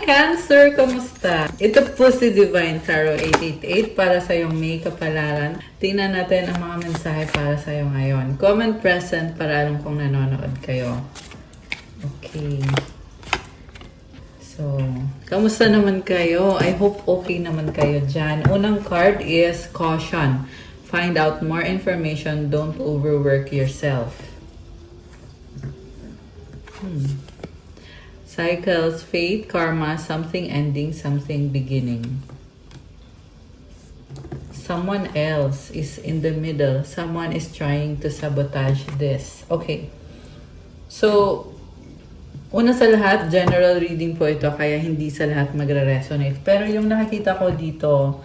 Cancer! Kamusta? Ito po si Divine Tarot 888 para sa iyong May kapalaran. Tingnan natin ang mga mensahe para sa iyo ngayon. Comment present para alam kung nanonood kayo. Okay. So, kamusta naman kayo? I hope okay naman kayo dyan. Unang card is Caution. Find out more information. Don't overwork yourself. Cycles, fate, karma, something ending, something beginning. Someone else is in the middle. Someone is trying to sabotage this. Okay. So, una sa lahat, general reading po ito, kaya hindi sa lahat magre-resonate. Pero yung nakikita ko dito,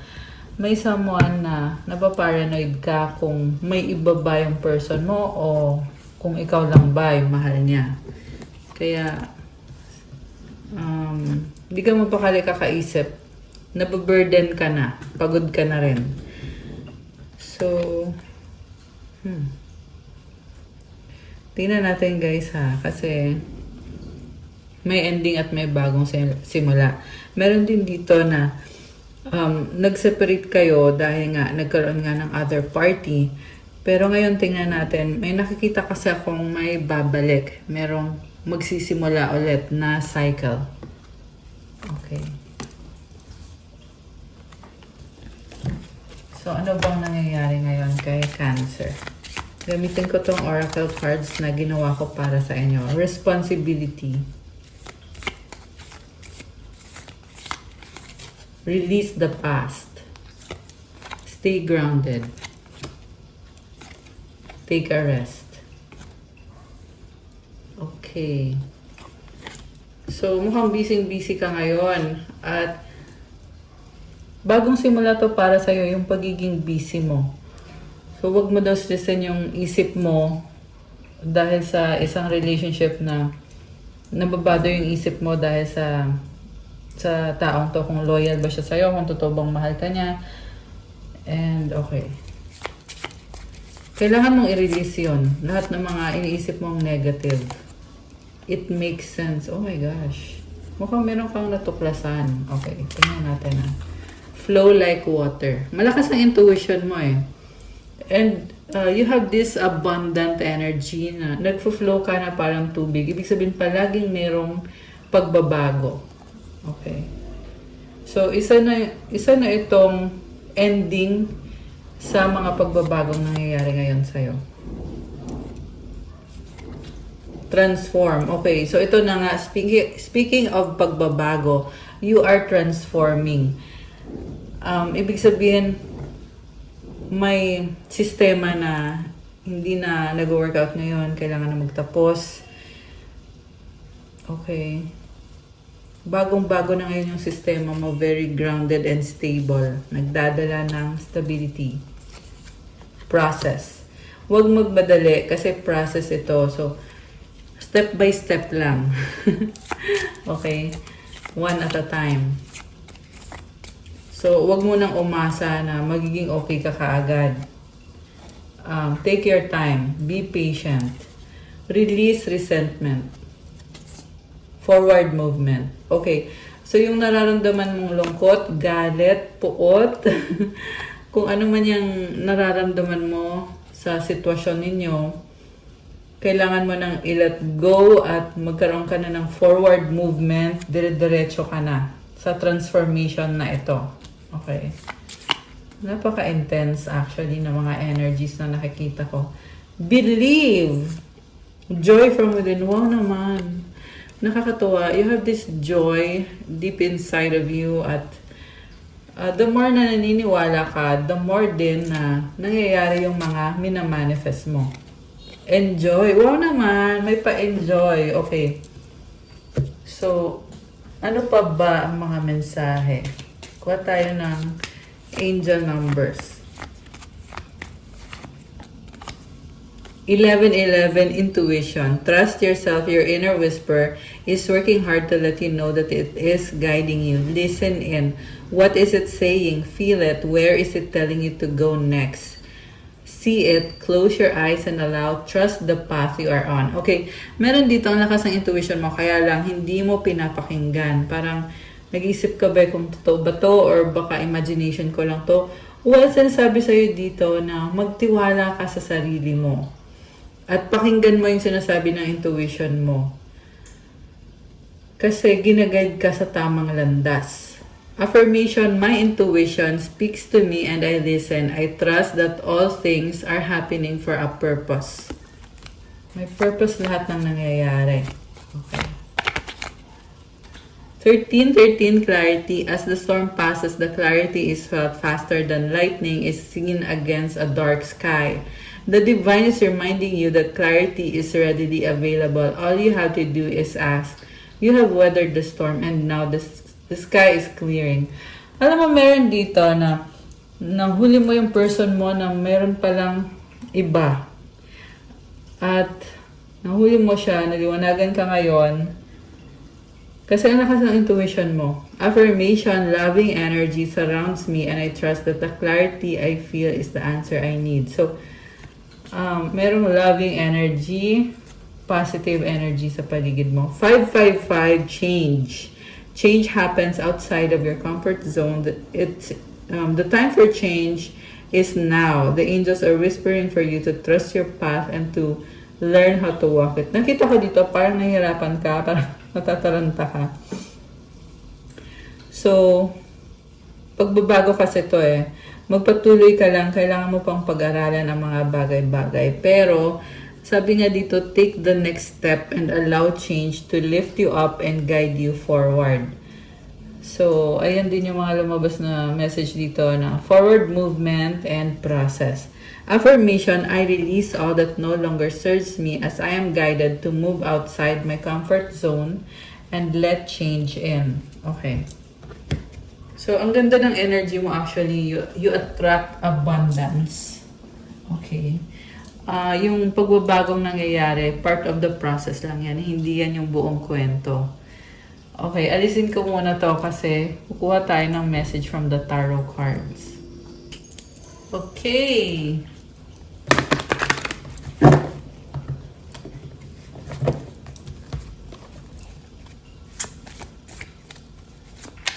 may someone na napaparanoid ka kung may iba ba yung person mo o kung ikaw lang ba yung mahal niya. Kaya, hindi ka mapakali kakaisip. Nababurden ka na. Pagod ka na rin. So, tingnan natin guys ha. Kasi, may ending at may bagong simula. Meron din dito na nag-separate kayo dahil nga nagkaroon nga ng other party. Pero ngayon tingnan natin, may nakikita kasi akong may babalik. Merong magsisimula ulit na cycle. Okay. So, ano bang nangyayari ngayon kay Cancer? Gamitin ko tong oracle cards na ginawa ko para sa inyo. Responsibility. Release the past. Stay grounded. Take a rest. Okay. So, mukhang busy-busy ka ngayon. At bagong simula to para sa'yo yung pagiging busy mo. So, wag mo daw stressin yung isip mo dahil sa isang relationship na nababado yung isip mo dahil sa taong to, kung loyal ba siya sa'yo, kung totoo bang mahal ka niya. And, okay. Kailangan mong i-release yun. Lahat ng mga iniisip mong negative. It makes sense. Oh my gosh. Mukhang meron kang natuklasan. Okay, tingnan natin na. Flow like water. Malakas ang intuition mo eh. And you have this abundant energy na nagfo-flow ka na parang tubig. Ibig sabihin palaging merong pagbabago. Okay. So, isa na itong ending sa mga pagbabagong nangyayari ngayon sa'yo. Transform. Okay, so ito na nga. Speaking of pagbabago, you are transforming. Ibig sabihin, may sistema na hindi na nag-workout ngayon, kailangan na magtapos. Okay. Bagong-bago na ngayon yung sistema mo, very grounded and stable. Nagdadala ng stability. Process. Huwag magmadali kasi process ito. So, step by step lang. Okay? One at a time. So, wag mo nang umasa na magiging okay ka kaagad. Take your time. Be patient. Release resentment. Forward movement. Okay. So, yung nararamdaman mong lungkot, galit, puot, kung ano man yung nararamdaman mo sa sitwasyon ninyo, kailangan mo nang i-let go at magkaroon ka na ng forward movement, dire-diretso ka na sa transformation na ito. Okay. Napaka-intense actually ng mga energies na nakikita ko. Believe! Joy from within. Wow naman. Nakakatuwa. You have this joy deep inside of you at the more na naniniwala ka, the more din na nangyayari yung mga minamanifest mo. Enjoy. Wow naman. May pa-enjoy. Okay. So, ano pa ba ang mga mensahe? Kuha tayo ng angel numbers. 1111 intuition. Trust yourself. Your inner whisper is working hard to let you know that it is guiding you. Listen in. What is it saying? Feel it. Where is it telling you to go next? see it, close your eyes and allow, trust the path you are on. Okay, meron dito ang lakas ng intuition mo, kaya lang hindi mo pinapakinggan. Parang nag-iisip ka ba kung totoo ba to or baka imagination ko lang to. Well, sinasabi sa'yo dito na magtiwala ka sa sarili mo. At pakinggan mo yung sinasabi ng intuition mo. Kasi ginaguide ka sa tamang landas. Affirmation, my intuition speaks to me and I listen. I trust that all things are happening for a purpose. May purpose lahat ng nangyayari. Okay. 13:13 clarity. As the storm passes, the clarity is felt faster than lightning is seen against a dark sky. The divine is reminding you that clarity is readily available. All you have to do is ask. You have weathered the storm and now the sky is clearing. Alam mo, meron dito na nahuli mo yung person mo na meron palang iba. At nahuli mo siya, naliwanagan ka ngayon. Kasi ang lakas ng intuition mo. Affirmation, loving energy surrounds me and I trust that the clarity I feel is the answer I need. So, merong loving energy, positive energy sa paligid mo. 555, change. Change happens outside of your comfort zone. The time for change is now. The angels are whispering for you to trust your path and to learn how to walk it. Nakita ko dito, parang nahihirapan ka, parang natataranta ka. So, pagbabago kasi to magpatuloy ka lang, kailangan mo pang pag-aralan ang mga bagay-bagay. Pero, sabi nga dito, take the next step and allow change to lift you up and guide you forward. So, ayan din yung mga lumabas na message dito na forward movement and process. Affirmation, I release all that no longer serves me as I am guided to move outside my comfort zone and let change in. Okay. So, ang ganda ng energy mo actually, you attract abundance. Okay. Yung pagbabagong nangyayari, part of the process lang yan. Hindi yan yung buong kwento. Okay, alisin ko muna to kasi kukuha tayo ng message from the tarot cards. Okay.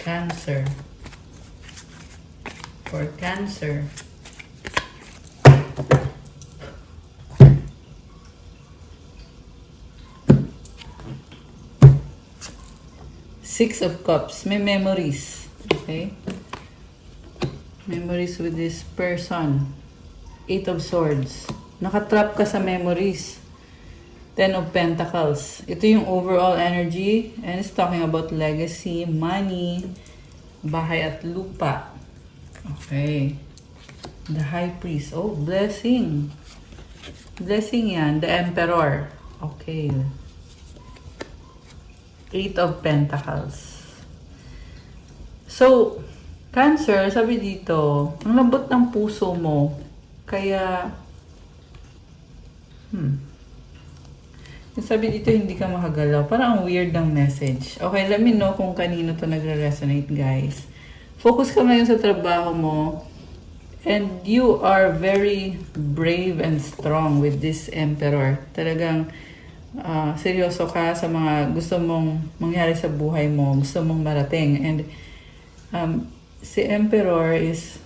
Cancer. For Cancer. Six of Cups. May memories. Okay? Memories with this person. Eight of Swords. Nakatrap ka sa memories. Ten of Pentacles. Ito yung overall energy. And it's talking about legacy, money, bahay at lupa. Okay. The High Priest. Oh, blessing. Blessing yan. The Emperor. Okay. Eight of Pentacles. So, Cancer, sabi dito, ang lambot ng puso mo. Kaya, sabi dito, hindi ka makagalaw. Parang ang weird ng message. Okay, let me know kung kanino to nagre-resonate, guys. Focus ka ngayon sa trabaho mo. And you are very brave and strong with this Emperor. Talagang, seryoso ka sa mga gusto mong mangyari sa buhay mo, gusto mong marating. And si Emperor is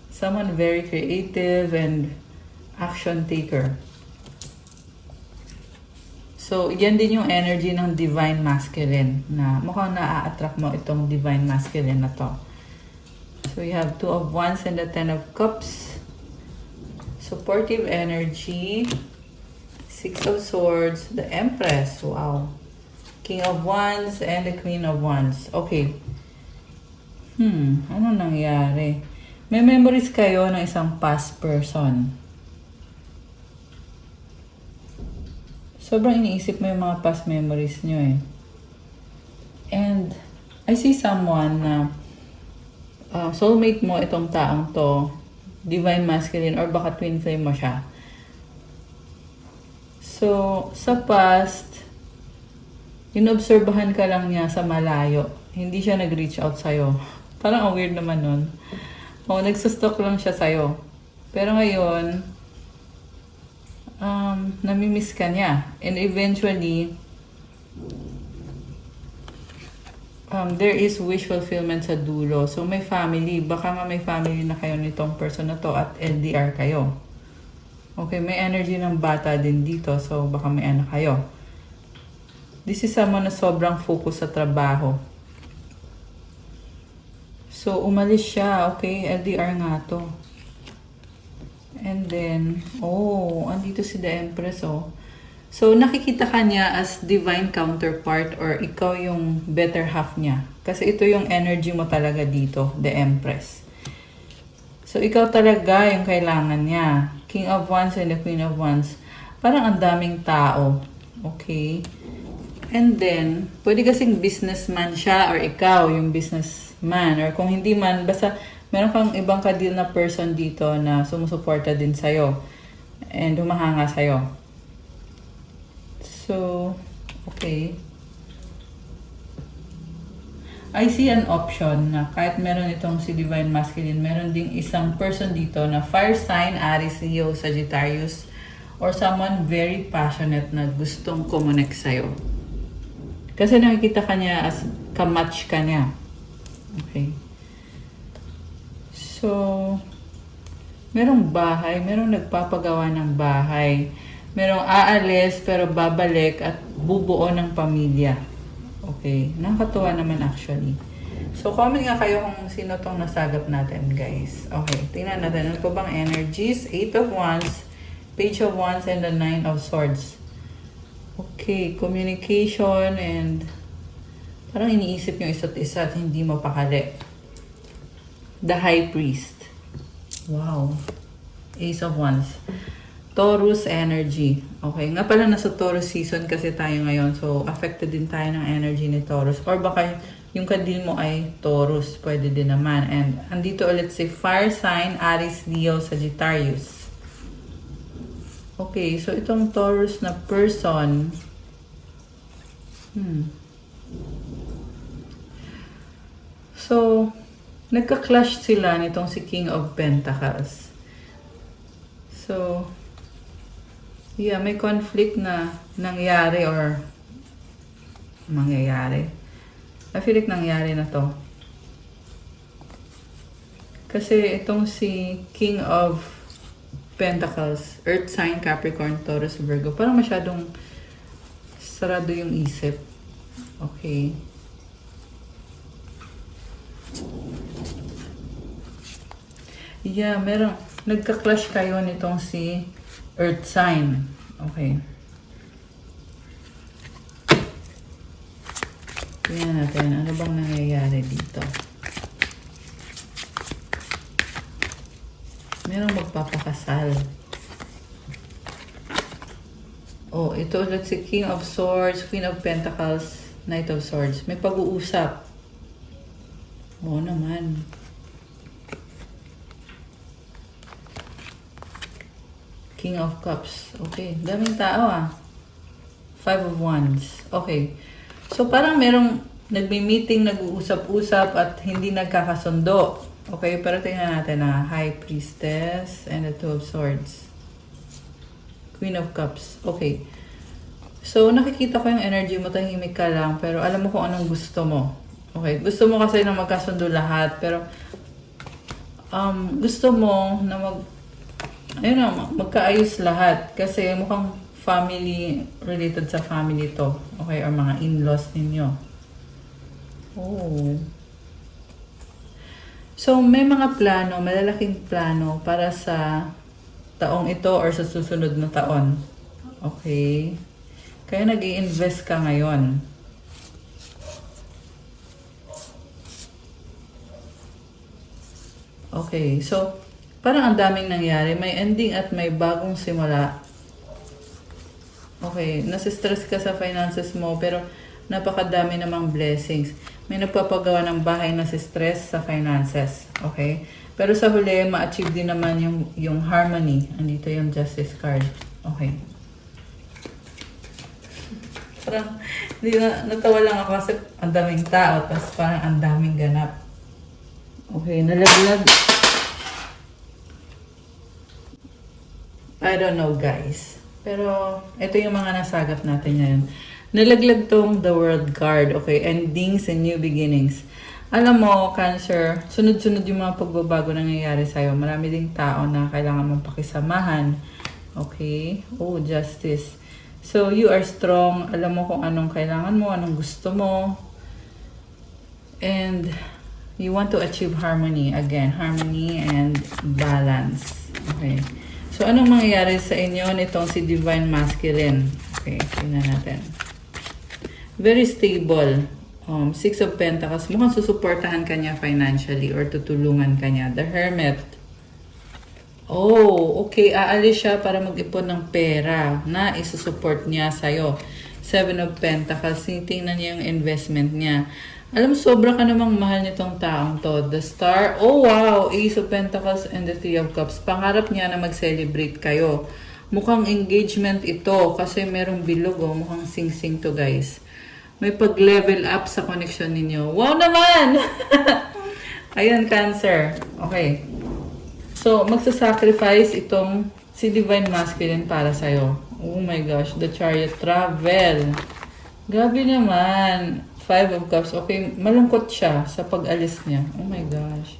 someone very creative and action taker. So, yan din yung energy ng Divine Masculine na mukhang na-attract mo itong Divine Masculine na to. So, you have Two of Wands and the Ten of Cups. Supportive energy. Six of Swords, the Empress, wow. King of Wands and the Queen of Wands. Okay. Ano nangyari? May memories kayo ng isang past person. Sobrang iniisip mo yung mga past memories nyo And I see someone na soulmate mo itong taong to, Divine Masculine, or baka twin flame mo siya. So, sa past, inobserbahan ka lang niya sa malayo. Hindi siya nag-reach out sa'yo. Parang ang weird naman nun. O, nagsustok lang siya sa'yo. Pero ngayon, namimiss ka niya. And eventually, there is wish fulfillment sa dulo. So, may family. Baka nga may family na kayo nitong person na to at LDR kayo. Okay, may energy ng bata din dito. So, baka may anak kayo. This is someone na sobrang focus sa trabaho. So, umalis siya. Okay, LDR nga to. And then, andito si The Empress, oh. So, nakikita ka niya as divine counterpart or ikaw yung better half niya. Kasi ito yung energy mo talaga dito, The Empress. So, ikaw talaga yung kailangan niya. King of Wands and the Queen of Wands. Parang ang daming tao. Okay? And then, pwede kasing businessman siya or ikaw yung businessman. Or kung hindi man, basta meron kang ibang ka-deal na person dito na sumusuporta din sa'yo. And humahanga sa'yo. So, okay. I see an option na kahit meron itong si Divine Masculine, meron ding isang person dito na fire sign, Aries, Leo, Sagittarius, or someone very passionate na gustong connect sa'yo. Kasi nakikita ka niya as kamatch ka niya. Okay. So, merong bahay, merong nagpapagawa ng bahay. Merong aalis pero babalik at bubuo ng pamilya. Okay. Nakakatuwa naman actually. So, comment nga kayo kung sino tong nasagap natin, guys. Okay. Tingnan natin. Ano pa bang energies? 8 of Wands, Page of Wands, and the 9 of Swords. Okay. Communication and parang iniisip yung isa't isa at hindi mapakali. The High Priest. Wow. Ace of Wands. Taurus energy. Okay. Nga pala nasa Taurus season kasi tayo ngayon. So, affected din tayo ng energy ni Taurus. Or baka yung kadil mo ay Taurus. Pwede din naman. And andito ulit si fire sign, Aries, Leo, Sagittarius. Okay. So, itong Taurus na person. So, nagka-clash sila nitong si King of Pentacles. So, yeah, may conflict na nangyari or mangyayari. I feel like nangyari na to. Kasi itong si King of Pentacles, Earth sign, Capricorn, Taurus, Virgo, parang masyadong sarado yung isip. Okay. Yeah, nagka-clash kayo nitong si Earth sign. Okay. Tingnan natin. Ano bang nangyayari dito? Merong magpapakasal. Oh, ito ulit si King of Swords, Queen of Pentacles, Knight of Swords. May pag-uusap. Oo naman. King of Cups. Okay. Daming tao ah. 5 of Wands. Okay. So, parang merong nagmi-meeting, nag-uusap-usap at hindi nagkakasundo. Okay. Pero tingnan natin na High Priestess and the 2 of Swords. Queen of Cups. Okay. So, nakikita ko yung energy mo. Tahimik ka lang. Pero alam mo kung anong gusto mo. Okay. Gusto mo kasi na magkasundo lahat. Pero, gusto mo na magkaayos lahat. Kasi mukhang family, related sa family to. Okay, or mga in-laws ninyo. Oh. So, may mga plano, malalaking plano para sa taong ito or sa susunod na taon. Okay. Kaya nag-i-invest ka ngayon. Okay, so, parang ang daming nangyari. May ending at may bagong simula. Okay, nasistress ka sa finances mo pero napakadami namang blessings. May nagpapagawa ng bahay na stress sa finances. Okay? Pero sa huli, ma-achieve din naman yung harmony. Andito yung Justice card. Okay. Parang, natawa lang ako kasi ang daming tao tapos parang ang daming ganap. Okay, nalaglag. I don't know, guys. Pero, ito yung mga nasagap natin ngayon. Nalaglag tong the world card, okay? Endings and new beginnings. Alam mo, Cancer, sunod-sunod yung mga pagbabago na nangyayari sa'yo. Marami ding tao na kailangan mong pakisamahan. Okay? Oh, justice. So, you are strong. Alam mo kung anong kailangan mo, anong gusto mo. And, you want to achieve harmony. Again, harmony and balance. Okay. So, anong mangyayari sa inyo nitong si Divine Masculine? Okay, tingnan natin. Very stable. Six of Pentacles. Mukhang susuportahan ka niya financially or tutulungan ka niya. The Hermit. Oh, okay. Aalis siya para mag-ipon ng pera na isusupport niya sa'yo. Seven of Pentacles. Tingnan niya yung investment niya. Alam, sobra ka namang mahal nitong taong to. The Star. Oh, wow. Ace of Pentacles and the Three of Cups. Pangarap niya na mag-celebrate kayo. Mukhang engagement ito kasi merong bilog. Oh. Mukhang sing-sing to, guys. May pag-level up sa connection ninyo. Wow naman! Ayan, Cancer. Okay. So, magsasacrifice itong si Divine Masculine para sa'yo. Oh my gosh. The Chariot. Travel. Grabe naman. Five of Cups. Okay, malungkot siya sa pag-alis niya. Oh my gosh.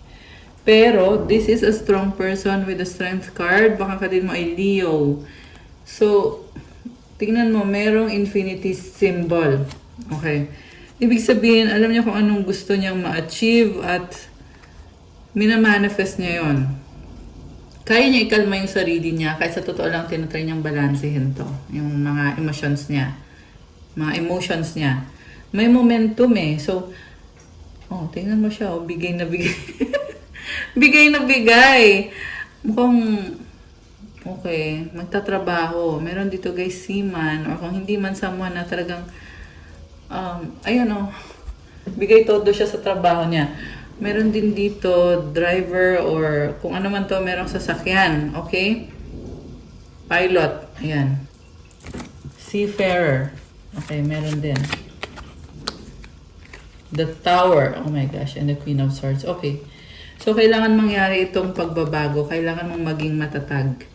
Pero, this is a strong person with a strength card. Baka ka din mo ay Leo. So, tingnan mo, merong infinity symbol. Okay. Ibig sabihin, alam niya kung anong gusto niyang ma-achieve at minamanifest niya yon. Kaya niya ikalma yung sarili niya kahit sa totoo lang tinatry niyang balansehin to. Yung mga emotions niya. Mga emotions niya. May momentum eh. So, oh, tingnan mo siya. Oh, bigay na bigay. Bigay na bigay. Mukhang, okay, magtatrabaho. Meron dito guys, seaman. Or kung hindi man someone na talagang, ayun oh, bigay todo siya sa trabaho niya. Meron din dito, driver or kung ano man to, merong sasakyan. Okay? Pilot. Ayan. Seafarer. Okay, meron din. The Tower. Oh my gosh. And the Queen of Swords. Okay. So, kailangan mangyari itong pagbabago. Kailangan mong maging matatag.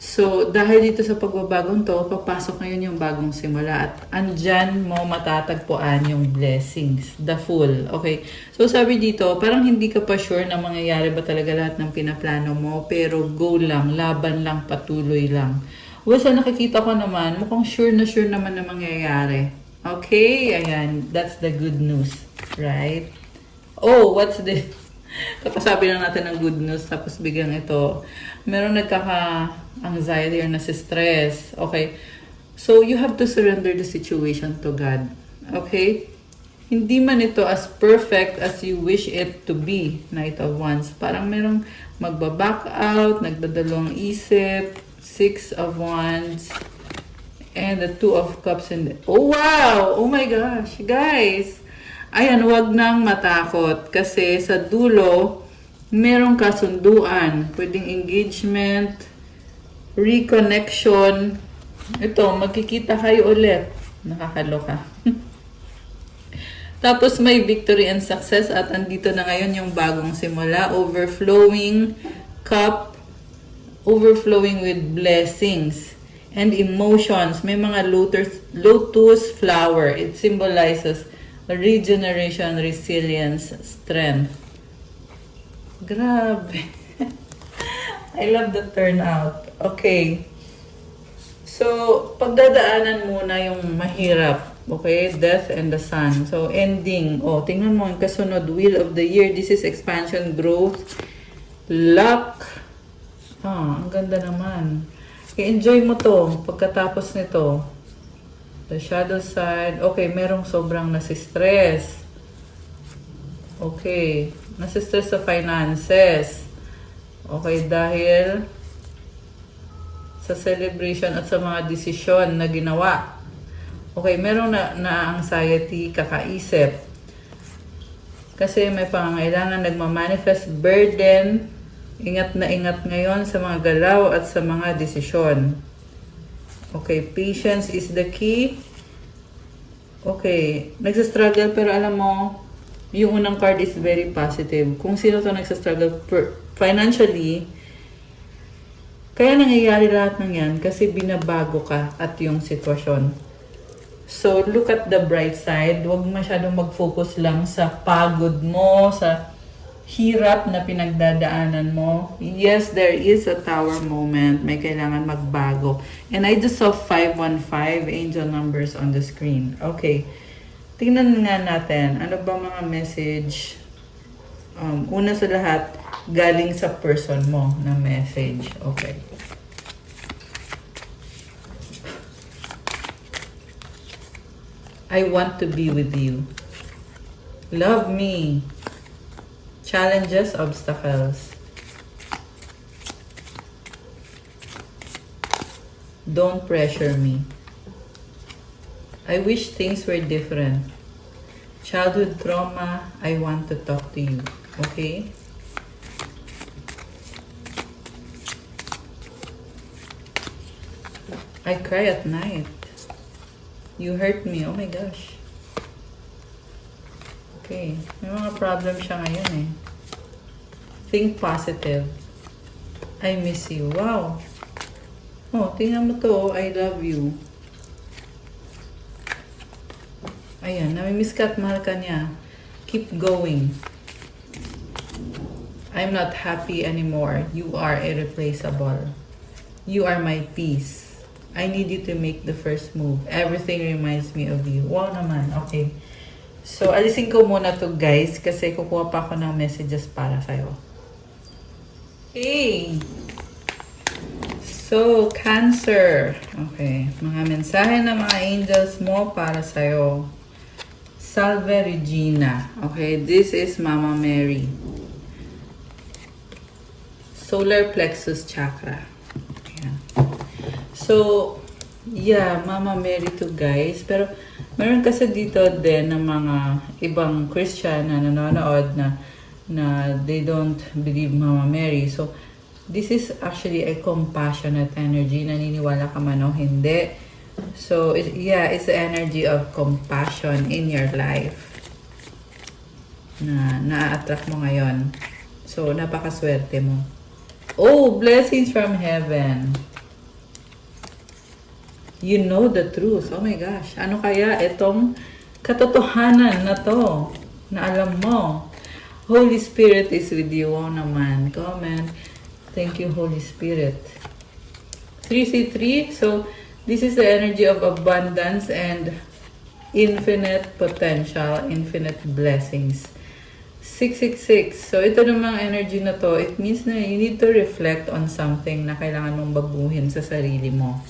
So, dahil dito sa pagbabagong to, papasok ngayon yung bagong simula. At andyan mo matatagpuan yung blessings. The Fool. Okay. So, sabi dito, parang hindi ka pa sure na mangyayari ba talaga lahat ng pinaplano mo. Pero go lang. Laban lang. Patuloy lang. Well, sa nakikita ko naman, mukhang sure naman na mangyayari. Okay, ayan. That's the good news. Right? Oh, what's this? Kapasabi lang natin ng good news, tapos biglang ito. Meron nagkaka-anxiety or nasi-stress. Okay? So, you have to surrender the situation to God. Okay? Hindi man ito as perfect as you wish it to be, Knight of Wands. Parang merong magbaback out, nagdadalawang isip, Six of Wands, and the Two of Cups. And oh, wow! Oh my gosh! Guys! Ayan, wag nang matakot. Kasi sa dulo, merong kasunduan. Pwedeng engagement, reconnection. Ito, magkikita kayo ulit. Nakakaloka. Tapos may victory and success. At andito na ngayon yung bagong simula. Overflowing cup. Overflowing with blessings and emotions. May mga lotus flower. It symbolizes regeneration, resilience, strength. Grabe. I love the turnout. Okay. So, pagdadaanan muna yung mahirap. Okay? Death and the Sun. So, ending. Oh, tingnan mo yung kasunod. Wheel of the Year. This is expansion, growth, luck. Ang ganda naman. I-enjoy mo to pagkatapos nito. The shadow side. Okay, merong sobrang nasistress. Okay. Nasistress sa finances. Okay, dahil sa celebration at sa mga desisyon na ginawa. Okay, merong na anxiety, kakaisip. Kasi may pangangailangan, nagmamanifest burden. Ingat na ingat ngayon sa mga galaw at sa mga desisyon. Okay, patience is the key. Okay, nagsastruggle pero alam mo, yung unang card is very positive. Kung sino to nagsastruggle financially, Kaya nangyayari lahat ng yan kasi binabago ka at yung sitwasyon. So, look at the bright side. Huwag masyadong mag-focus lang sa pagod mo, sa hirap na pinagdadaanan mo. Yes, there is a tower moment. May kailangan magbago. And I just saw 515 angel numbers on the screen. Okay. Tingnan nga natin. Ano ba mga message? Una sa lahat, galing sa person mo na message. Okay. I want to be with you. Love me. Challenges, obstacles. Don't pressure me. I wish things were different. Childhood trauma, I want to talk to you. Okay? I cry at night. You hurt me. Oh my gosh. Okay. May mga problem siya ngayon eh. Think positive. I miss you. Wow. Oh, tingnan mo to. I love you. Ayan, namimiss ka at mahal ka niya. Keep going. I'm not happy anymore. You are irreplaceable. You are my peace. I need you to make the first move. Everything reminds me of you. Wow naman. Okay. So, alisin ko muna to guys kasi kukuha pa ako ng messages para sa'yo. Okay. So, Cancer. Okay. Mga mensahe ng mga angels mo para sa'yo. Salve Regina. Okay, this is Mama Mary. Solar plexus chakra. Ayan. So, yeah, Mama Mary to guys. Pero, meron kasi dito din ng mga ibang Christian na nanonood na they don't believe Mama Mary. So, this is actually a compassionate energy. Naniniwala ka man o hindi. So, yeah, it's the energy of compassion in your life na na-attract mo ngayon. So, napakaswerte mo. Oh, blessings from heaven. You know the truth. Oh my gosh. Ano kaya itong katotohanan na to na alam mo? Holy Spirit is with you. Wow naman. Comment. Thank you, Holy Spirit. 3C3. So, this is the energy of abundance and infinite potential, infinite blessings. 666. So, ito namang energy na to, it means na you need to reflect on something na kailangan mong baguhin sa sarili mo.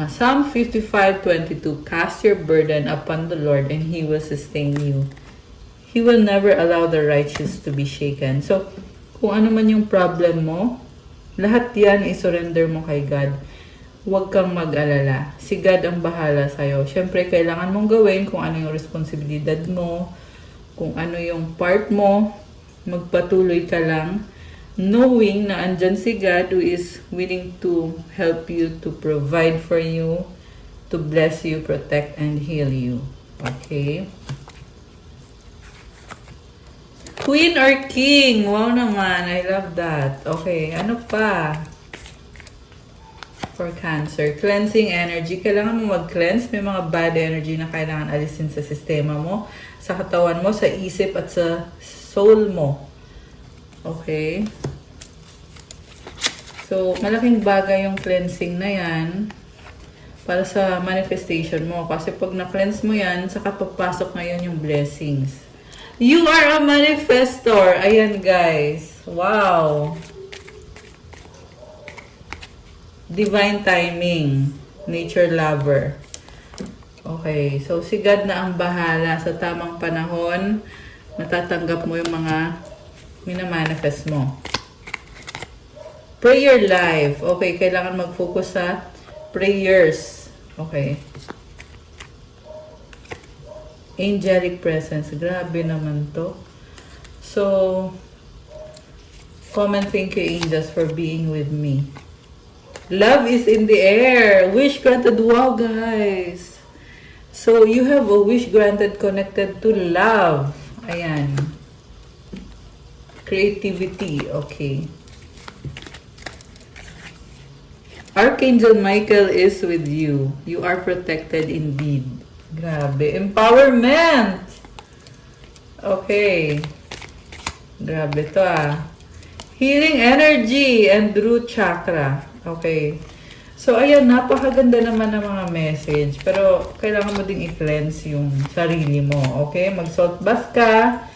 Psalm 55:22. Cast your burden upon the Lord and He will sustain you. He will never allow the righteous to be shaken. So, kung ano man yung problem mo, lahat yan isurrender mo kay God. Huwag kang mag-alala. Si God ang bahala sa'yo. Siyempre, kailangan mong gawin kung ano yung responsibilidad mo, kung ano yung part mo, magpatuloy ka lang, knowing na andyan si God who is willing to help you, to provide for you, to bless you, protect, and heal you. Okay? Queen or King? Wow naman. I love that. Okay, ano pa? For Cancer, cleansing energy. Kailangan mo mag-cleanse. May mga bad energy na kailangan alisin sa sistema mo, sa katawan mo, sa isip at sa soul mo. Okay? So, malaking bagay yung cleansing na yan para sa manifestation mo. Kasi pag na-cleanse mo yan, saka papasok ngayon yung blessings. You are a manifestor. Ayan guys. Wow. Divine timing. Nature lover. Okay. So, si God na ang bahala sa tamang panahon. Natatanggap mo yung mga minamanifest mo. Prayer life. Okay. Kailangan mag-focus sa prayers. Okay. Angelic presence. Grabe naman to. So, comment thank you angels for being with me. Love is in the air. Wish granted. Wow, guys. So, you have a wish granted connected to love. Ayan. Creativity. Okay. Archangel Michael is with you. You are protected indeed. Grabe. Empowerment! Okay. Grabe to Healing energy and root chakra. Okay. So, ayan, napakaganda naman ng mga message. Pero, kailangan mo ding i-cleanse yung sarili mo. Okay? Mag-salt bath ka.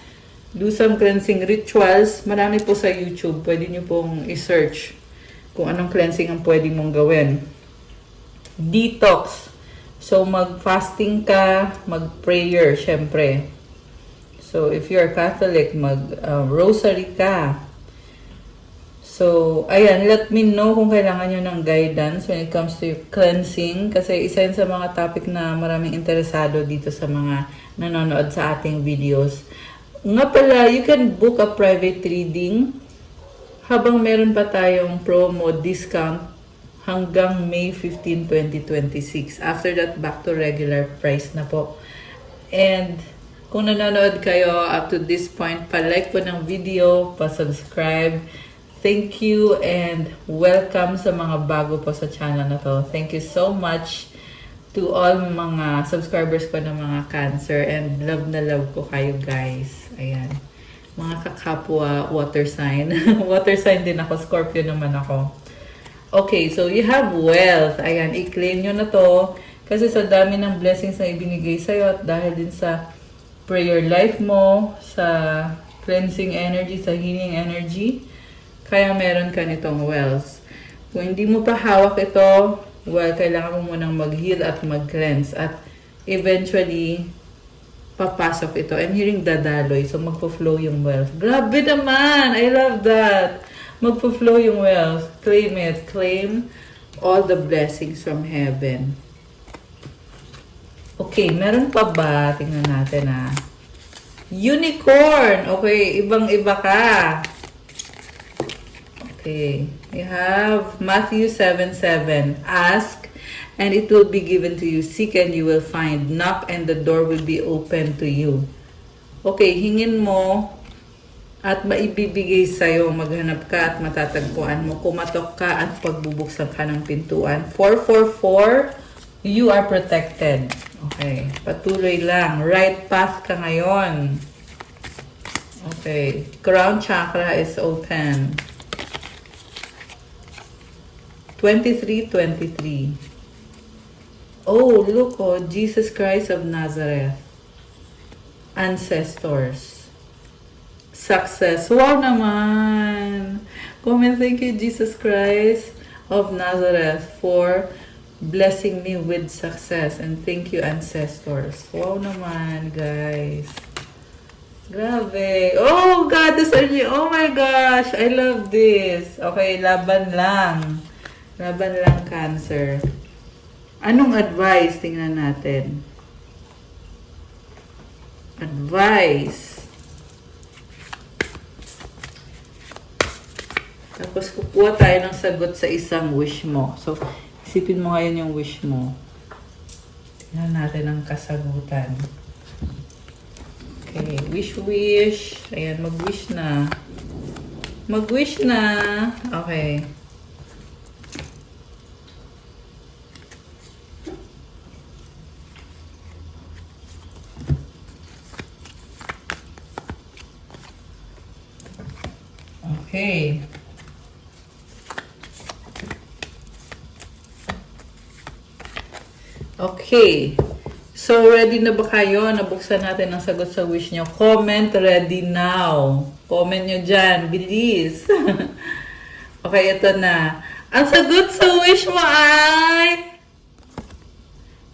Do some cleansing rituals. Marami po sa YouTube. Pwede nyo pong i-search kung anong cleansing ang pwede mong gawin. Detox. So, mag-fasting ka, mag-prayer, syempre. So, if you're Catholic, mag-rosary ka. So, ayan, let me know kung kailangan nyo ng guidance when it comes to cleansing. Kasi isa yun sa mga topic na maraming interesado dito sa mga nanonood sa ating videos. Nga pala, you can book a private reading habang meron pa tayong promo discount hanggang May 15, 2026. After that, back to regular price na po. And kung nanonood kayo up to this point, pa-like po ng video, pa-subscribe. Thank you and welcome sa mga bago po sa channel na to. Thank you so much to all mga subscribers ko ng mga Cancer and love na love ko kayo guys. Ayan. Mga kakapwa water sign. Water sign din ako. Scorpio naman ako. Okay, so you have wealth. Ayan, i-claim nyo na to. Kasi sa dami ng blessings na ibinigay sa'yo at dahil din sa prayer life mo, sa cleansing energy, sa healing energy, kaya meron ka nitong wealth. Kung hindi mo pa hawak ito, well, kailangan mo munang mag-heal at mag-cleanse. At eventually, papasok ito. I'm hearing dadaloy. So, magpo-flow yung wealth. Grabe naman! I love that! Magpo-flow yung wealth. Claim it. Claim all the blessings from heaven. Okay, meron pa ba? Tingnan natin Unicorn! Okay, ibang-iba ka. Okay, you have Matthew 7:7. Ask, and it will be given to you. Seek, and you will find. Knock, and the door will be open to you. Okay, hingin mo at maibibigay sa'yo. Maghanap ka at matatagpuan mo. Kumatok ka at pagbubuksan ka ng pintuan. 444, you are protected. Okay, patuloy lang. Right path ka ngayon. Okay, crown chakra is open. 23:23. Oh, look, Jesus Christ of Nazareth. Ancestors. Success. Wow naman! Comment, thank you, Jesus Christ of Nazareth, for blessing me with success. And thank you, ancestors. Wow naman, guys. Grabe. Oh, Goddess Energy. Oh my gosh. I love this. Okay, laban lang. Laban lang, Cancer. Anong advice? Tingnan natin. Advice. Tapos kukuha tayo ng sagot sa isang wish mo. So, isipin mo ngayon yung wish mo. Tingnan natin ang kasagutan. Okay, wish. Ayan, mag-wish na. Mag-wish na. Okay. Okay. Okay. So, ready na ba kayo? Nabuksan natin ang sagot sa wish nyo. Comment ready now. Comment nyo dyan. Bilis. Okay, ito na. Ang sagot sa wish mo ay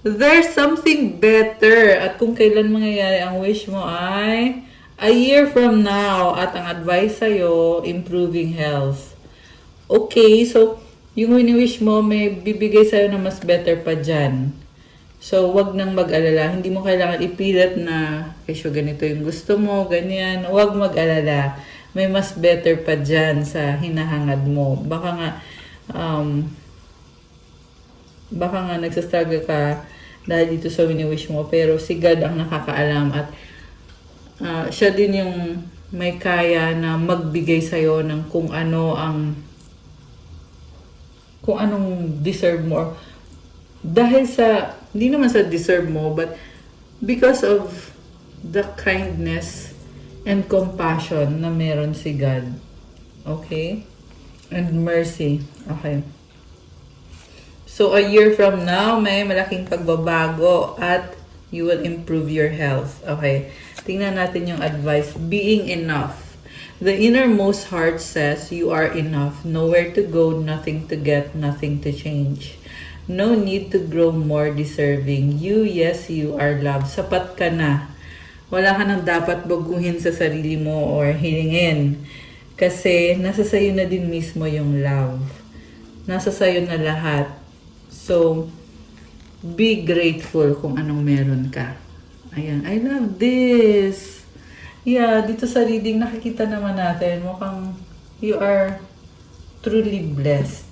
there's something better. At kung kailan mangyayari ang wish mo ay a year from now, at ang advice sa'yo, improving health. Okay, so, yung wini-wish mo, may bibigay sa'yo na mas better pa dyan. So, wag nang mag-alala. Hindi mo kailangan ipilit na, kesyo ganito yung gusto mo, ganyan. Wag mag-alala. May mas better pa dyan sa hinahangad mo. Baka nga nagsastruggle ka dahil dito sa wini-wish mo, pero si God ang nakakaalam at siya din yung may kaya na magbigay sa'yo ng kung ano ang kung anong deserve mo. Dahil sa, hindi naman sa deserve mo, but because of the kindness and compassion na meron si God. Okay? And mercy. Okay. So, a year from now, may malaking pagbabago at you will improve your health. Okay. Tingnan natin yung advice. Being enough. The innermost heart says you are enough. Nowhere to go, nothing to get, nothing to change. No need to grow more deserving. You, yes, you are loved. Sapat ka na. Wala ka nang dapat baguhin sa sarili mo or hilingin. Kasi nasa sayo na din mismo yung love. Nasa sayo na lahat. So, be grateful kung anong meron ka. Ayan, I love this. Yeah, dito sa reading nakikita naman natin, mukhang you are truly blessed.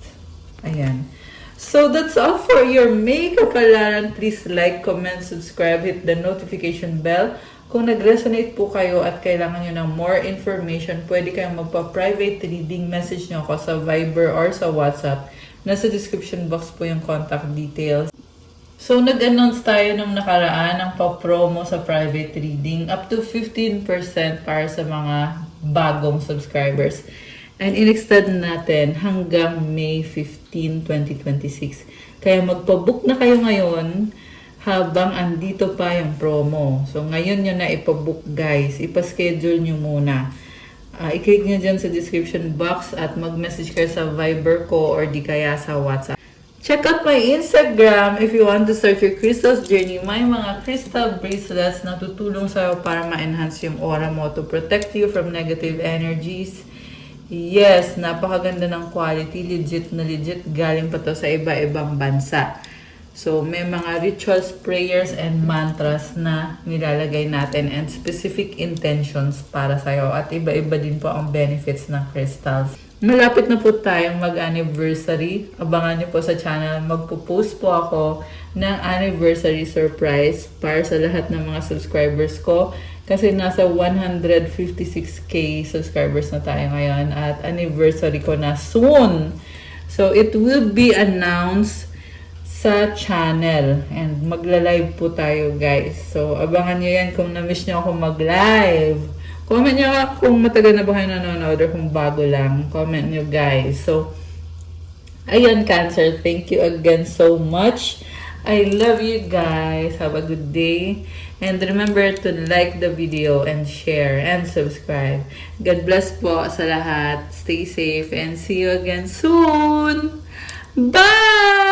Ayan. So, that's all for your May Kapalaran. Please like, comment, subscribe, hit the notification bell. Kung nag-resonate po kayo at kailangan nyo ng more information, pwede kayong magpa-private reading, message nyo ako sa Viber or sa WhatsApp. Nasa description box po yung contact details. So, nag-announce tayo nung nakaraan ng pa-promo sa private reading. Up to 15% para sa mga bagong subscribers. And in-extend natin hanggang May 15, 2026. Kaya magpa-book na kayo ngayon habang andito pa yung promo. So, ngayon nyo na ipa-book guys. Ipa-schedule nyo muna. I-click nyo dyan sa description box at mag-message kayo sa Viber ko or di kaya sa WhatsApp. Check out my Instagram if you want to start your crystals journey. May mga crystal bracelets na tutulong sa'yo para ma-enhance yung aura mo to protect you from negative energies. Yes, napakaganda ng quality. Legit na legit. Galing pa to sa iba-ibang bansa. So, may mga rituals, prayers, and mantras na nilalagay natin and specific intentions para sa'yo. At iba-iba din po ang benefits ng crystals. Malapit na po tayong mag-anniversary. Abangan niyo po sa channel. Magpo-post po ako ng anniversary surprise para sa lahat ng mga subscribers ko. Kasi nasa 156k subscribers na tayo ngayon. At anniversary ko na soon. So, it will be announced sa channel. And magla-live po tayo guys. So, abangan nyo yan kung na-miss nyo ako mag-live. Comment nyo kung matagal na ba kayo nanonood or kung bago lang. Comment nyo guys. So, ayun Cancer. Thank you again so much. I love you guys. Have a good day. And remember to like the video and share and subscribe. God bless po sa lahat. Stay safe and see you again soon. Bye!